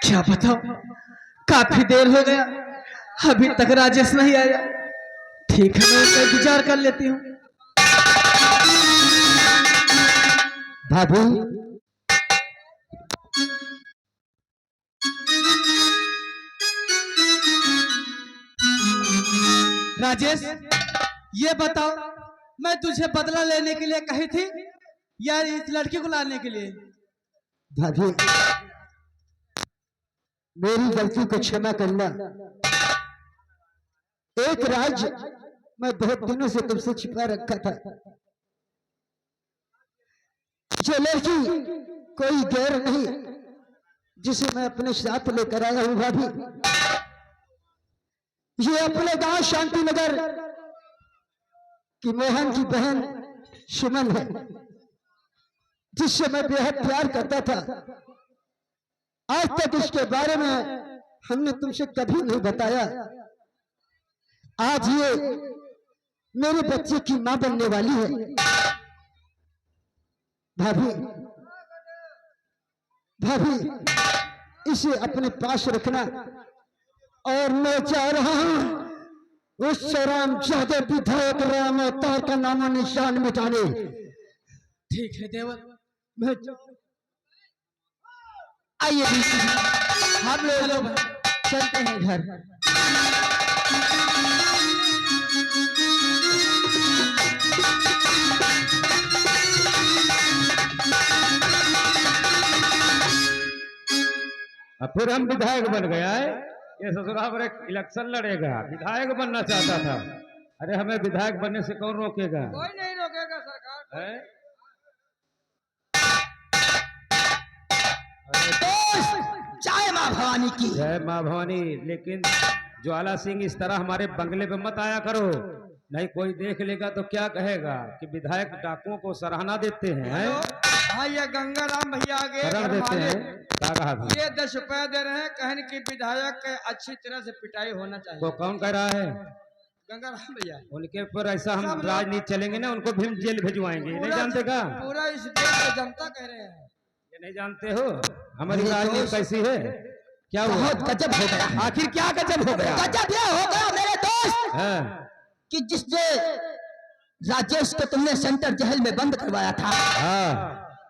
क्या बताओ, काफी देर हो गया, अभी तक राजेश नहीं आया। ठीक है, मैं उसका इंतजार कर लेती हूँ। भाभी, राजेश, ये बताओ, मैं तुझे बदला लेने के लिए कही थी या इस लड़की को लाने के लिए? भाभी, मेरी गलती को क्षमा करना। एक राज मैं बहुत दिनों से तुमसे छिपा रखा था। ये लड़की कोई गैर नहीं, जिसे मैं अपने साथ लेकर आया हूं। भाभी, ये अपने गांव शांति नगर की मोहन की बहन सुमन है, जिससे मैं बेहद प्यार करता था। आज तक इसके बारे में हमने तुमसे कभी नहीं बताया। आज ये मेरे बच्चे की मां बनने वाली है। भाभी, भाभी, इसे अपने पास रखना। और मैं चाह रहा हूं उस राम ज्यादा विधायक राम अवतार का नामो निशान मिटाने। ठीक है देवर, मैं आइए हम लोग चलते हैं घर। अब फिर हम विधायक बन गया है। ये ससुराल पर एक इलेक्शन लड़ेगा, विधायक बनना चाहता था। अरे हमें विधायक बनने से कौन रोकेगा? कोई नहीं रोकेगा सरकार। है? जय मां भवानी की। जय मां भवानी। लेकिन ज्वाला सिंह, इस तरह हमारे बंगले पे मत आया करो, नहीं कोई देख लेगा तो क्या कहेगा कि विधायक डाकुओं को सराहना देते हैं। हाँ, ये गंगाराम भैया आगे शरण देते हैं। क्या कहा था? ये 10 रुपए दे रहे हैं, कहने की विधायक के अच्छी तरह से पिटाई होना चाहिए। वो कौन कह रहा है? गंगाराम भैया। उनके ऊपर ऐसा हम राजनीति चलेंगे ना, उनको भी जेल भिजवाएंगे। नहीं जानते का? पूरा इस देश की जनता कह रहे हैं। ये नहीं जानते हो हमारी राजनीति कैसी है? क्या हुआ? बहुत गजब हो गया। आखिर क्या गजब हो गया? गजब ये हो गया मेरे दोस्त हाँ। कि जिसने राजेश को तुमने सेंटर जेल में बंद करवाया था, हाँ।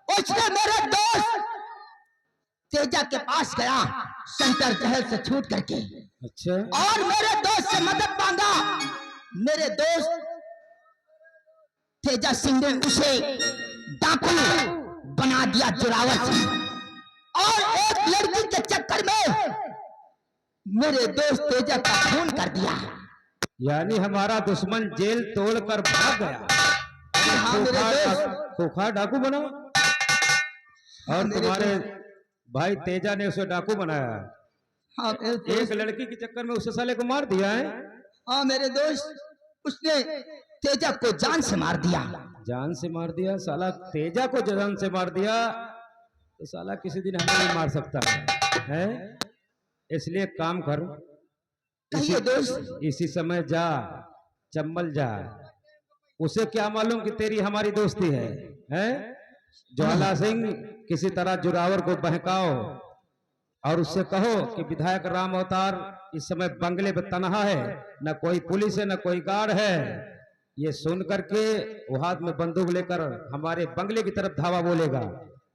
उसने मेरे दोस्त तेजा के पास गया सेंटर जेल से छूट करके, अच्छा। और मेरे दोस्त से मदद मांगा। मेरे दोस्त तेजा सिंह ने उसे डाकू बना दिया, जोरावर सिंह। और एक लड़की के चक्कर में मेरे दोस्त तेजा का खून कर दिया। यानी हमारा दुश्मन जेल तोड़कर भाग गया। हाँ मेरे दोस्त। खोखा डाकू बना, और तुम्हारे भाई तेजा ने उसे डाकू बनाया। हाँ मेरे दोस्त। एक लड़की के चक्कर में उस साले को मार दिया है। हाँ मेरे दोस्त, उसने तेजा को जान से मार दिया। जान से मार दिया? साला तेजा को जान से मार दिया तो साला किसी दिन हमें नहीं मार सकता है। इसलिए काम कर, कहिए दोस्त। इसी समय जा, चंबल जा। उसे क्या मालूम कि तेरी हमारी दोस्ती है, हैं? ज्वाला सिंह, किसी तरह जोरावर को बहकाओ और उससे कहो कि विधायक राम अवतार इस समय बंगले पे तनहा है, न कोई पुलिस है न कोई गार्ड है। ये सुन करके वो हाथ में बंदूक लेकर हमारे बंगले की तरफ धावा बोलेगा,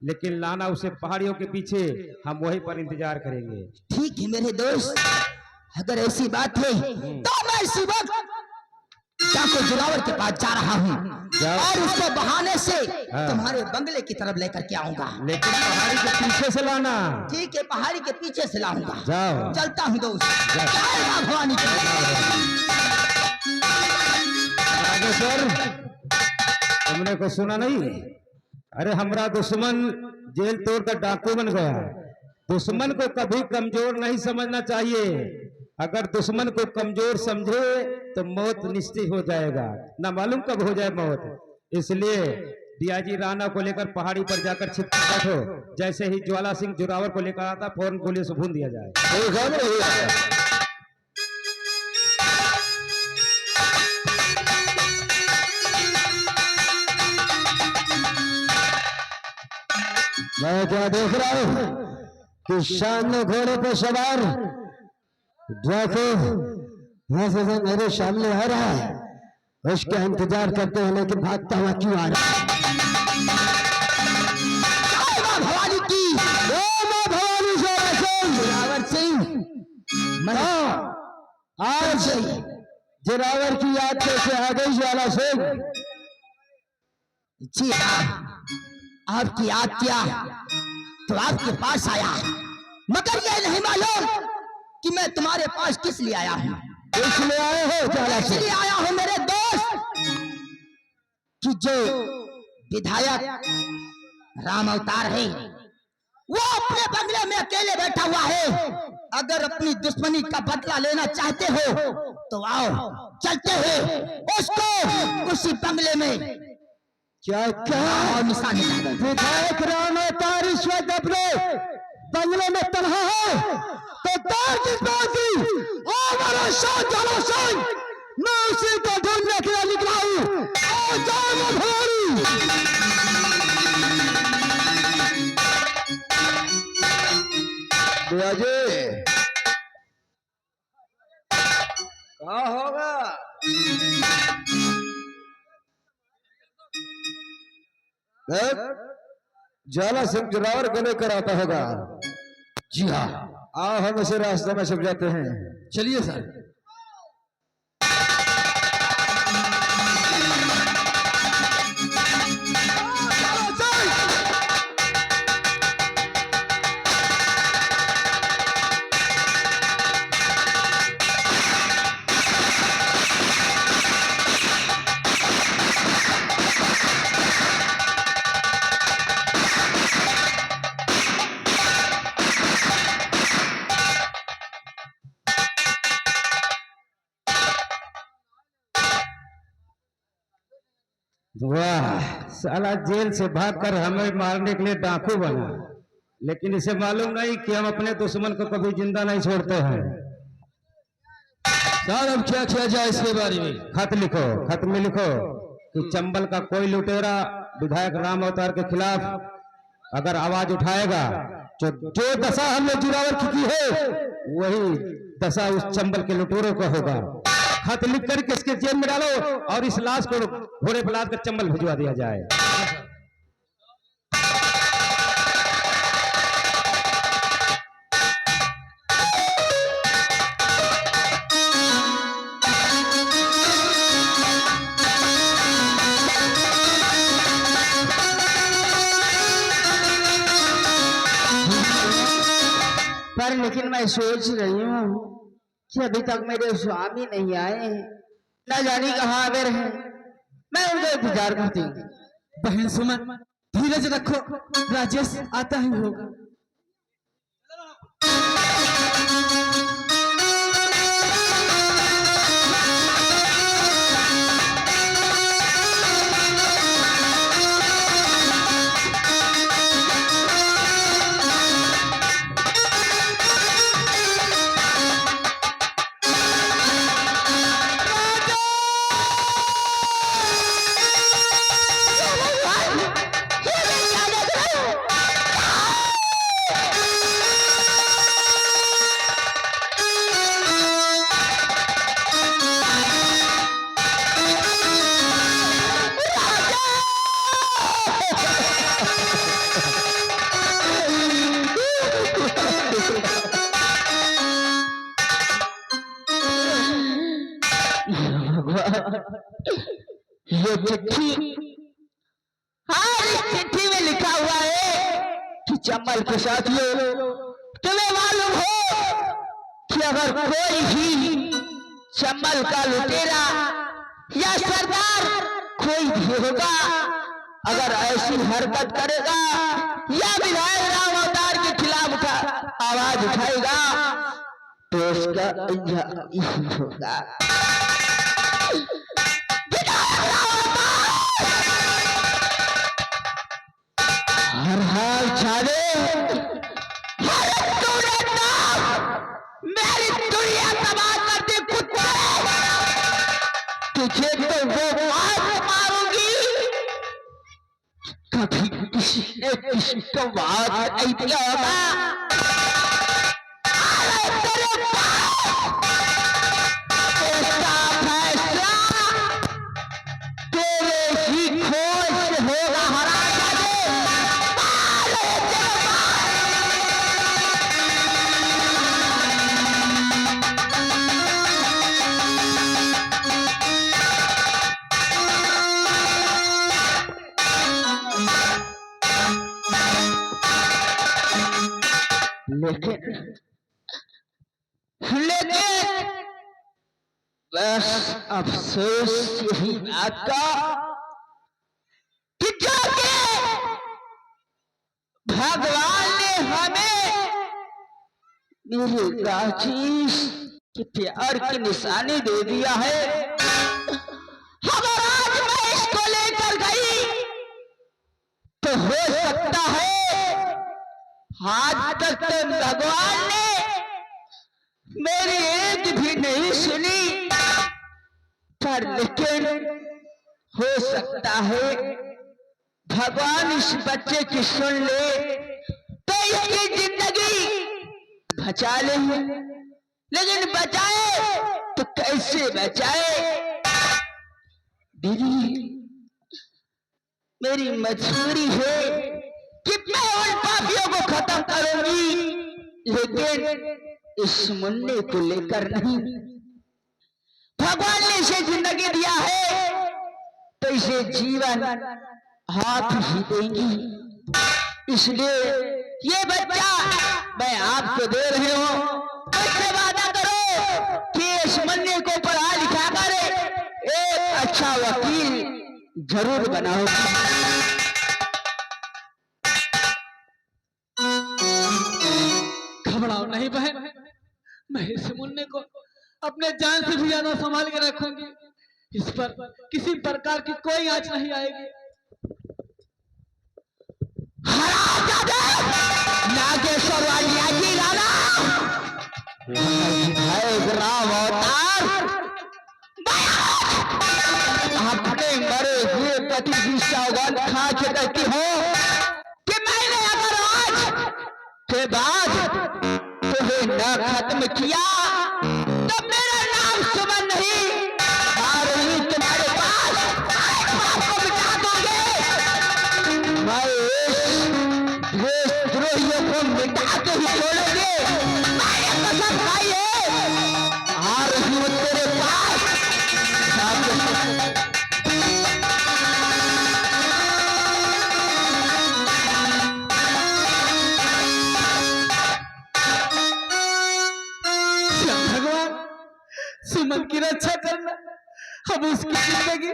लेकिन लाना उसे पहाड़ियों के पीछे, हम वहीं पर इंतजार करेंगे। ठीक है मेरे दोस्त, अगर ऐसी बात है तो मैं इसी वक्त डाकू जोरावर के पास जा रहा हूँ और उसको बहाने से तुम्हारे बंगले की तरफ लेकर के आऊंगा। लेकिन पहाड़ी के पीछे से लाना। ठीक है, पहाड़ी के पीछे से लाऊंगा। जाओ। चलता हूँ दोस्त। जय मां भवानी की। सर, तुमने को सुना नहीं? अरे हमारा दुश्मन जेल तोड़कर डाकू बन गया। दुश्मन को कभी कमजोर नहीं समझना चाहिए। अगर दुश्मन को कमजोर समझे तो मौत निश्चित हो जाएगा, ना मालूम कब हो जाए मौत। इसलिए डीआईजी राणा को लेकर पहाड़ी पर जाकर छिप बैठो। जैसे ही ज्वाला सिंह जोरावर को लेकर आता, फौरन गोली से भून दिया जाए। मैं क्या देख रहा हूँ? कि सामने घोड़े पर सवार ड्राकू यहाँ से मेरे सामने आ रहा है, उसका इंतजार करते हैं, लेकिन भागता हुआ क्यों आ रहा है? भवानी की भवानी जोरावर सिंह आज जोरावर की याद कैसे आ गई ज्वाला सिंह? जी आपकी याद किया तो आपके पास आया, मगर यह नहीं मालूम कि मैं तुम्हारे पास किस लिए आया हूँ। इसलिए आए हो ज्वाला सिंह? इसलिए आया हूँ मेरे दोस्त कि जो विधायक राम अवतार है वो अपने बंगले में अकेले बैठा हुआ है। अगर अपनी दुश्मनी का बदला लेना चाहते हो तो आओ, चलते हैं उसको उसी बंगले में। क्या क्या निशान विधायक राम अवतार इस वक्त अपने बंगले में तन्हा है तो मैं उसी को ढूंढने के लिए निकला हूँ। कहाँ होगा? ज्वाला सिंह जोरावर को लेकर आता होगा। जी हाँ, आओ हम इसे रास्ते में छुप जाते हैं। चलिए सर। वाह, साला जेल से भागकर हमें मारने के लिए डाकू बना, लेकिन इसे मालूम नहीं कि हम अपने दुश्मन को कभी जिंदा नहीं छोड़ते हैं। सर अब क्या किया जाए इसके बारे में? खत लिखो, खत में लिखो कि चंबल का कोई लुटेरा विधायक राम अवतार के खिलाफ अगर आवाज उठाएगा तो जो दशा हमने जोरावर की है वही दशा उस चंबल के लुटेरों का होगा। खत लिख कर किसके जेब में डालो और इस लाश को घोड़े पर लाद कर चंबल भिजवा दिया जाए। पर लेकिन मैं सोच रही हूँ कि अभी तक मेरे स्वामी नहीं आए हैं, न जाने कहाँ गए हैं। मैं उनका इंतजार करती हूँ। बहन सुमन धीरज रखो, राजेश आता ही होगा। ये चिट्ठी, हाँ इस चिट्ठी में लिखा हुआ है कि चंबल के साथियों, तुम्हें मालूम हो कि अगर कोई भी चंबल का लुटेरा या सरदार कोई भी होगा अगर ऐसी हरकत करेगा या विधायक राम अवतार के खिलाफ आवाज उठाएगा तो उसका अंजाम होगा। हर हाल चाले मेरी दुनिया तबाह कर दे कुत्ते, तुझे तो वो मारूंगी कभी किसी ने किसको बात नहीं दिया होगा। अरे तेरे बाप, इसका फैसला तेरे ही खोज से होगा हरामजादे। अरे तेरे लेकिन बस अफसोस यही बात का कि जाके भगवान ने हमें मेरे राजेश के प्यार की निशानी दे दिया है। अगर आज मैं इसको लेकर गई तो हो सकता है आज तक तो भगवान ने मेरी एक भी नहीं सुनी, पर लेकिन हो सकता है भगवान इस बच्चे की सुन ले तो इसकी जिंदगी बचा ले। लेकिन बचाए तो कैसे बचाए? दीदी, मेरी मजबूरी है कि मैं उन पापियों को खत्म करूंगी, लेकिन इस मुन्ने को लेकर नहीं। भगवान ने इसे जिंदगी दिया है तो इसे जीवन हाथ ही देंगी। इसलिए ये बच्चा मैं आपको दे रही हूँ। मुझसे वादा करो कि इस मुन्ने को पढ़ा लिखा कर एक अच्छा वकील जरूर बनाओगी। घबराओ नहीं बहन, मैं इस मुन्ने को अपने जान से भी ज्यादा संभाल के रखूंगी। इस पर किसी प्रकार की कोई आंच नहीं आएगी। नागेश्वर वाली राणा राम अवतार अपने मरे हुए पति की सौगंध खा के कहती हो कि मैंने अगर आज के बाद तुम्हें न खत्म किया तो मेरा नाम सुमन नहीं आ रही तुम्हारे पास आपको मिटा दोगे। मैं देशद्रोहियों को मिटा के ही छोड़ोगे। मैंने कसम खाई है, आ रही हूँ तेरे पास। सुमन की रक्षा करना, अब उसकी जिंदगी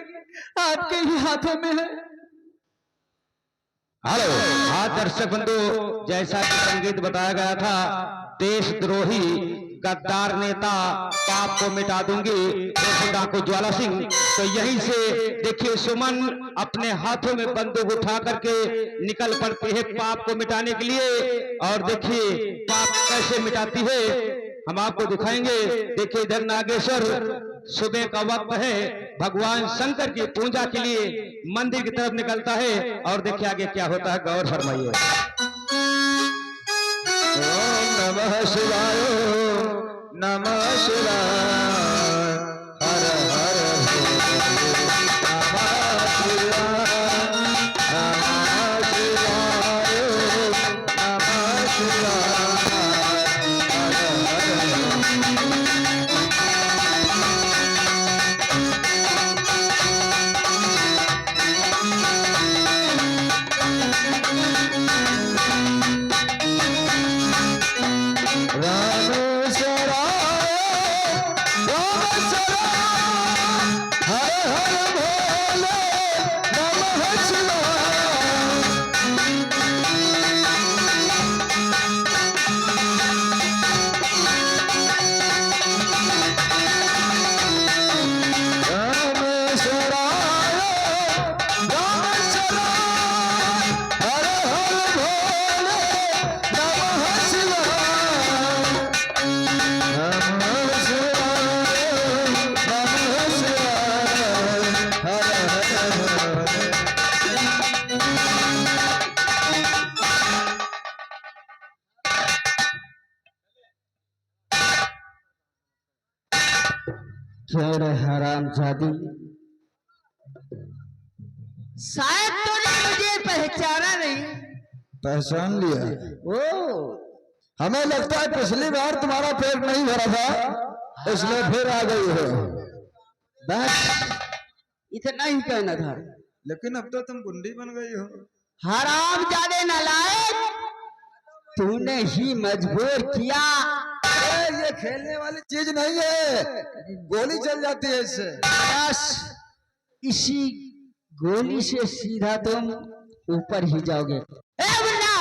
आपके ही हाथों में है। हेलो, हाँ दर्शक बंधु, जैसा कि संगीत बताया गया था, देशद्रोही गद्दार नेता पाप को मिटा दूंगी डाकू ज्वाला सिंह। तो यहीं से देखिए सुमन अपने हाथों में बंदूक उठा करके निकल पड़ती है पाप को मिटाने के लिए। और देखिए पाप कैसे मिटाती है हम आपको दिखाएंगे। देखिए इधर नागेश्वर सुबह का वक्त है, भगवान शंकर की पूजा के लिए मंदिर की तरफ निकलता है। और देखिए आगे क्या होता है, गौर फरमाइए। ओम नमः शिवाय, नमः शिवाय, हर हर नमः शिवाय, नमः शिवाय, नमः शिवाय। क्यों रे हरामजादी, शायद तूने मुझे पहचाना नहीं। पहचान लिया? ओ, हमें लगता है पिछली बार तुम्हारा पेट नहीं भरा था इसलिए फिर आ गई हो। बस इतना ही कहना था। लेकिन अब तो तुम गुंडी बन गई हो। हरामजादे नालायक, तूने ही मजबूर किया। ये खेलने वाली चीज नहीं है, गोली चल जाती है इससे। बस इसी गोली से सीधा तुम ऊपर ही जाओगे। ए मुन्ना,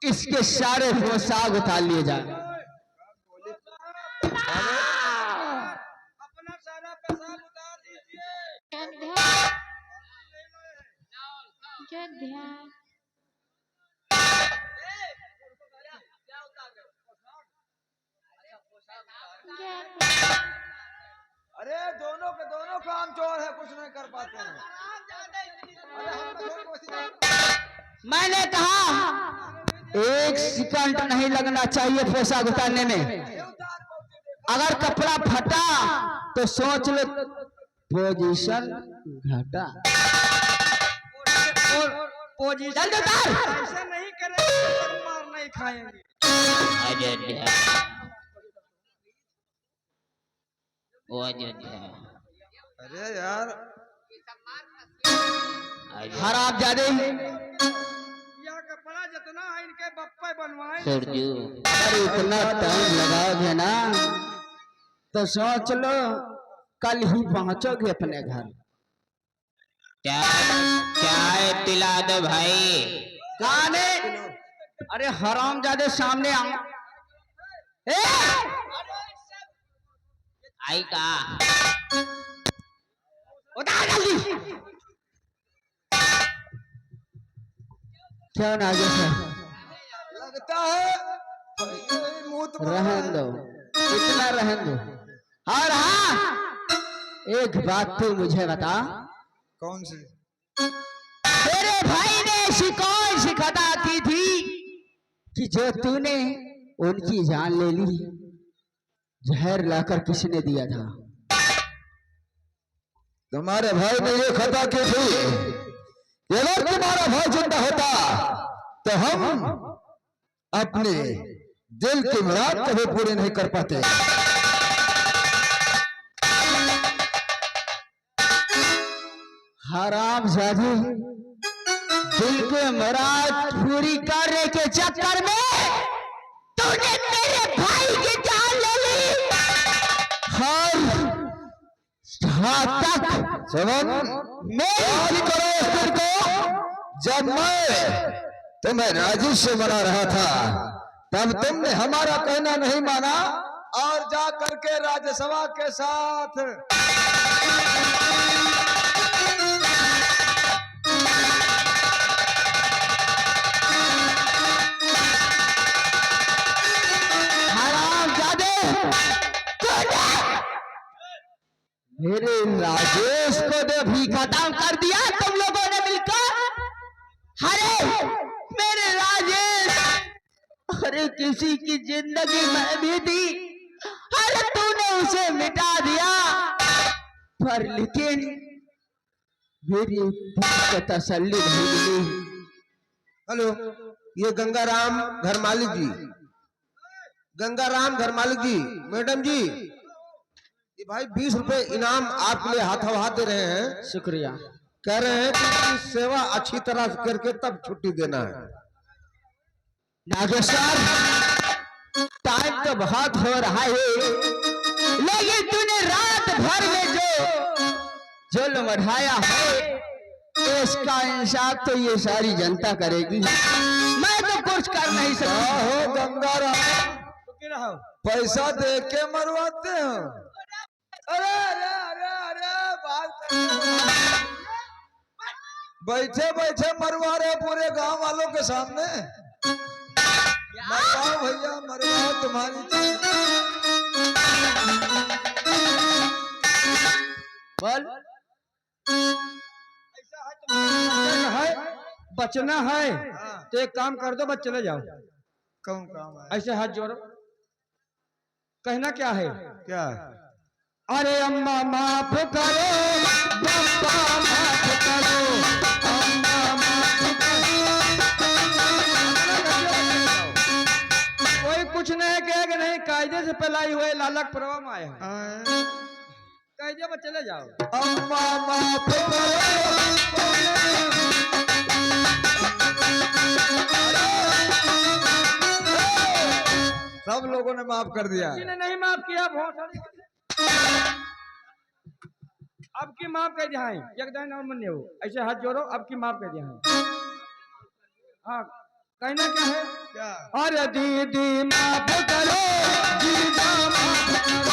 इसके सारे पोशाक उतार लिए जाए। अपना सारा पेशाब उतार दीजिए। अरे दोनों के दोनों काम चोर है, कुछ नहीं कर पाते हैं। मैंने कहा एक सेकंड नहीं लगना चाहिए पोशाक उतारने में। अगर कपड़ा फटा तो सोच लो पोजीशन घटा। पोजीशन ऐसा नहीं करेंगे तो मार नहीं खाएंगे। अरे यार हरामजादे, यह कपड़ा जितना है इनके बप्पे बनवाए। अगर इतना टाइम लगाओगे ना तो सोच लो कल ही पहुंचोगे अपने घर। चाय पिला दो भाई। गाने, अरे हरामजादे सामने आओ। ए! आई का उतार जल्दी। क्यों नागे सर, लगता है मुंह तुम्हारा रहन दो, इतना रहन दो। और हाँ, एक बात तू मुझे बता, कौन सी? तेरे भाई ने ऐसी कौन सी खता की थी कि जो तूने उनकी जान ले ली? जहर लाकर किसने दिया था? तुम्हारे भाई ने ये खता की थी, अगर तुम्हारा भाई जिंदा होता तो हम अपने दिल की मुराद कभी पूरी नहीं कर पाते। हरामजादी, दिल के मुराद पूरी करने के चक्कर में तूने मेरे भाई की जान ले ली। और तक सुमन, याद करो उस दिन को जब मैं तुम्हें राजी से मना रहा था, तब तुमने हमारा कहना नहीं माना और जा करके राज्यसभा के साथ हरामजादे, मेरे राजेश को तो भी खत्म कर दिया तुम लोगों ने मिलकर। अरे मेरे राजेश, अरे किसी की जिंदगी में भी थी, अरे तूने उसे मिटा दिया। पर लेकिन मेरी दिल को तसल्ली नहीं मिली। हेलो, ये गंगाराम घर मालिक जी, गंगाराम घर मालिक जी, मैडम जी, ये भाई 20 रुपए इनाम आपके लिए हाथों हाथ दे रहे हैं। शुक्रिया। कह रहे हैं कि सेवा अच्छी तरह से करके तब छुट्टी देना है। नागेश्वर, टाइम तो बहुत हो रहा है, लेकिन तूने रात भर में जो जुल्म बढ़ाया है इसका इंसाफ तो ये सारी जनता करेगी। मैं तो कुछ कर नहीं सकता। हो गंगाराम, पैसा दे के मरवाते हो? अरे अरे अरे अरे बात बैठे बैठे मरवा रहे पूरे गांव वालों के सामने। मरवाओ भैया, मरवाओ, तुम्हारी बोल। है बचना है तो एक काम कर दो, बस चले जाओ। कौन काम है? ऐसे हाथ जोड़ो। कहना क्या है? क्या? अरे अम्मा माफ करो, अम्मा माफ करो, अम्मा माफ करो। कोई कुछ नहीं कहेगा, नहीं कायदे से पलाई हुए लालक परवा में आए हैं, कायदे में चले जाओ। अम्मा माफ करो। सब लोगों ने माफ कर दिया। किसी ने नहीं माफ किया, अब की माफ कर दिया है, एकदम और मन हो ऐसे हाथ जोड़ो, अब की माफ कर दिया है। हाँ कहना क्या है? क्या? अरे दीदी माफ करो, जीजा माफ करो।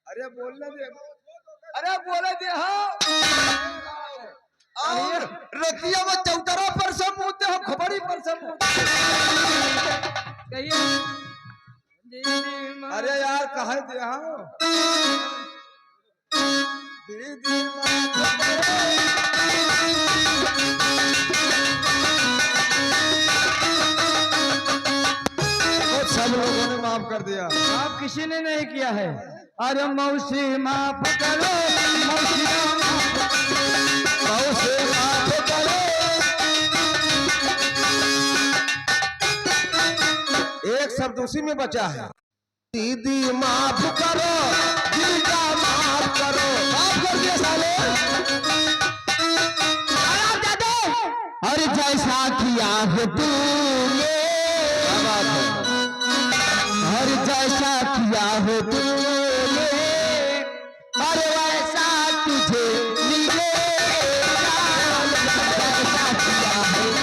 अरे बोलने दे, अरे बोले दे। हाँ और रतिया में चौतरा पर सब मुद्दे हो, खबरी पर सब मुद्दे। कहिए अरे यार कहे दे। हाँ दीदी माफ करो। तो सब लोगों ने माफ कर दिया। माफ किसी ने नहीं किया है। अरे मौसी माफ करो, मौसी मौसी माफ करो। एक शब्द उसी में बचा है, दीदी माफ करो, जीजा माफ करो। माफ कर दिया साले। और जैसा किया है तूने, और जैसा किया है तूने, और वैसा तुझे मिलेगा। जैसा किया है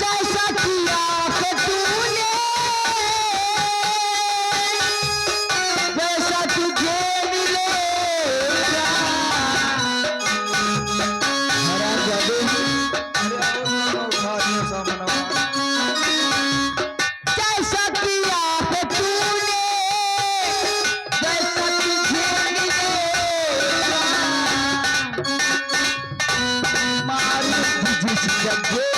जैसा किया है तूने, वैसा तुझे मिलेगा। हरा जादू जैसा किया है तूने, वैसा तुझे मिलेगा। मारूं जिस जगह